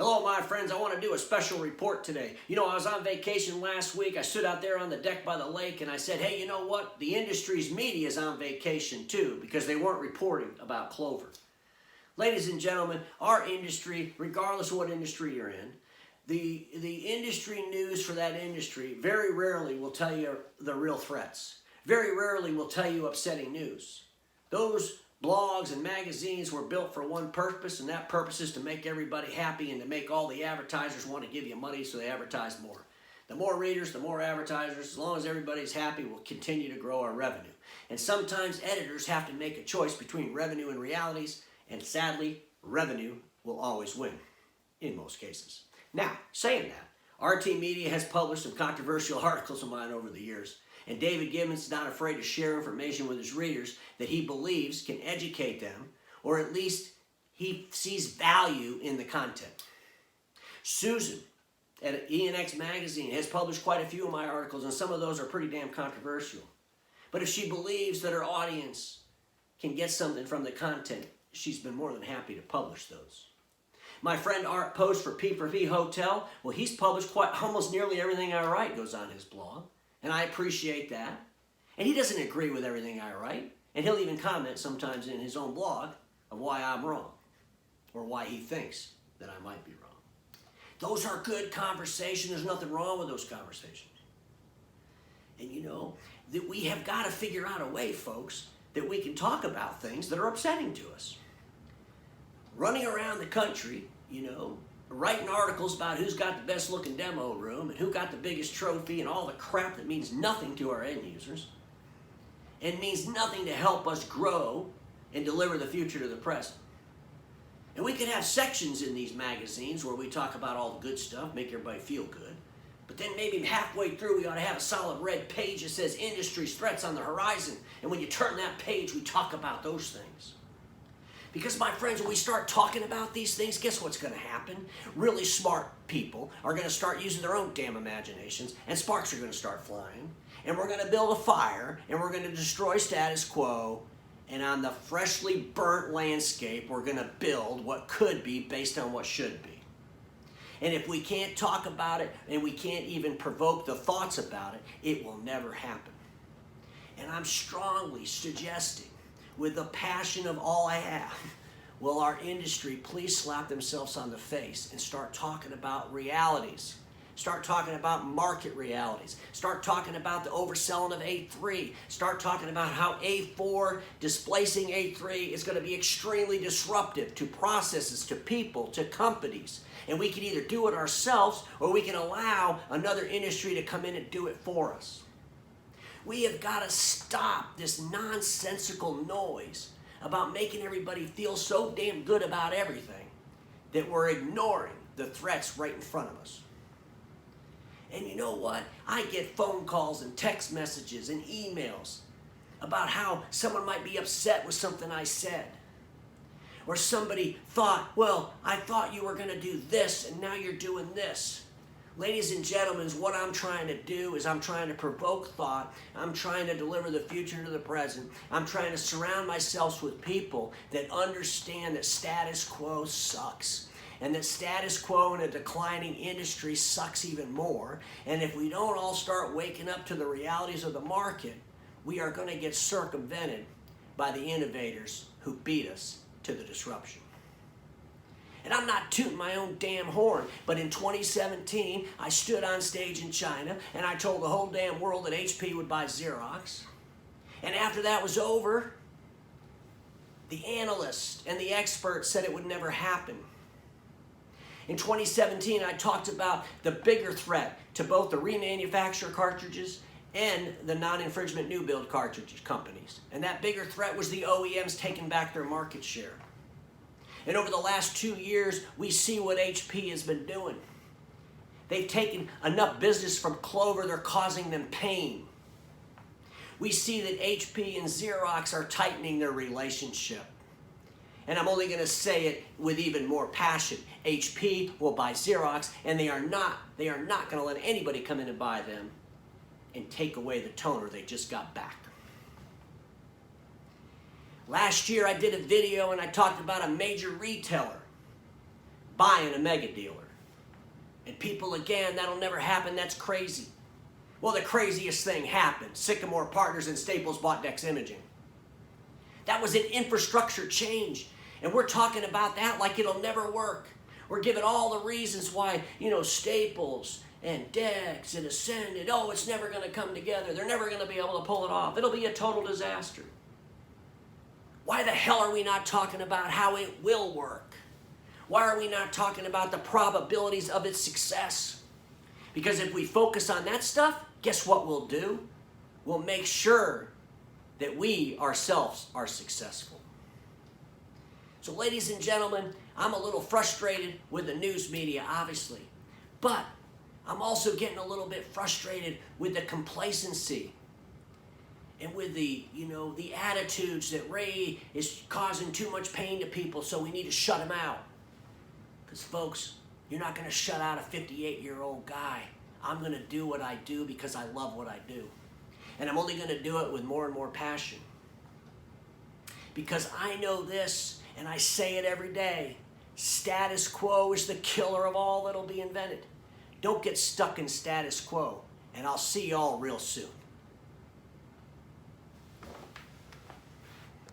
Hello, my friends. I want to do a special report today. You know, I was on vacation last week. I stood out there on the deck by the lake and I said, hey, you know what? The industry's media is on vacation too because they weren't reporting about clover. Ladies and gentlemen, our industry, regardless of what industry you're in, the industry news for that industry very rarely will tell you the real threats. Very rarely will tell you upsetting news. Those blogs and magazines were built for one purpose, and that purpose is to make everybody happy and to make all the advertisers want to give you money so they advertise more. The more readers, the more advertisers. As long as everybody's happy, we'll continue to grow our revenue. And sometimes editors have to make a choice between revenue and realities, and sadly, revenue will always win, in most cases. Now, saying that, RT Media has published some controversial articles of mine over the years. And David Gibbons is not afraid to share information with his readers that he believes can educate them, or at least he sees value in the content. Susan at ENX Magazine has published quite a few of my articles, and some of those are pretty damn controversial. But if she believes that her audience can get something from the content, she's been more than happy to publish those. My friend Art Post for P4V Hotel, well, he's published almost nearly everything I write goes on his blog. And I appreciate that. And he doesn't agree with everything I write. And he'll even comment sometimes in his own blog of why I'm wrong. Or why he thinks that I might be wrong. Those are good conversations. There's nothing wrong with those conversations. And you know, that we have got to figure out a way, folks, that we can talk about things that are upsetting to us. Running around the country, you know, writing articles about who's got the best looking demo room and who got the biggest trophy and all the crap that means nothing to our end users and means nothing to help us grow and deliver the future to the present. And we could have sections in these magazines where we talk about all the good stuff, make everybody feel good. But then maybe halfway through we ought to have a solid red page that says industry's threats on the horizon. And when you turn that page, we talk about those things. Because, my friends, when we start talking about these things, guess what's going to happen? Really smart people are going to start using their own damn imaginations, and sparks are going to start flying, and we're going to build a fire, and we're going to destroy status quo, and on the freshly burnt landscape, we're going to build what could be based on what should be. And if we can't talk about it, and we can't even provoke the thoughts about it, it will never happen. And I'm strongly suggesting, with the passion of all I have, will our industry please slap themselves on the face and start talking about realities. Start talking about market realities. Start talking about the overselling of A3. Start talking about how A4 displacing A3 is going to be extremely disruptive to processes, to people, to companies. And we can either do it ourselves or we can allow another industry to come in and do it for us. We have got to stop this nonsensical noise about making everybody feel so damn good about everything that we're ignoring the threats right in front of us. And you know what? I get phone calls and text messages and emails about how someone might be upset with something I said. Or somebody thought, well, I thought you were going to do this and now you're doing this. Ladies and gentlemen, what I'm trying to do is I'm trying to provoke thought. I'm trying to deliver the future to the present. I'm trying to surround myself with people that understand that status quo sucks. And that status quo in a declining industry sucks even more. And if we don't all start waking up to the realities of the market, we are going to get circumvented by the innovators who beat us to the disruption. And I'm not tooting my own damn horn, but in 2017, I stood on stage in China and I told the whole damn world that HP would buy Xerox. And after that was over, the analysts and the experts said it would never happen. In 2017, I talked about the bigger threat to both the remanufactured cartridges and the non-infringement new build cartridge companies. And that bigger threat was the OEMs taking back their market share. And over the last 2 years, we see what HP has been doing. They've taken enough business from Clover, they're causing them pain. We see that HP and Xerox are tightening their relationship. And I'm only going to say it with even more passion. HP will buy Xerox, and they are not going to let anybody come in and buy them and take away the toner they just got back. Last year I did a video and I talked about a major retailer buying a mega dealer. And people, again, that'll never happen. That's crazy. Well, the craziest thing happened. Sycamore Partners and Staples bought Dex Imaging. That was an infrastructure change. And we're talking about that like it'll never work. We're giving all the reasons why, Staples and Dex and Ascended, it's never going to come together. They're never going to be able to pull it off. It'll be a total disaster. Why the hell are we not talking about how it will work? Why are we not talking about the probabilities of its success? Because if we focus on that stuff, guess what we'll do? We'll make sure that we ourselves are successful. So ladies and gentlemen, I'm a little frustrated with the news media, obviously. But I'm also getting a little bit frustrated with the complacency and with the attitudes that Ray is causing too much pain to people, so we need to shut him out. Because folks, you're not going to shut out a 58-year-old guy. I'm going to do what I do because I love what I do. And I'm only going to do it with more and more passion. Because I know this, and I say it every day, status quo is the killer of all that'll be invented. Don't get stuck in status quo, and I'll see y'all real soon.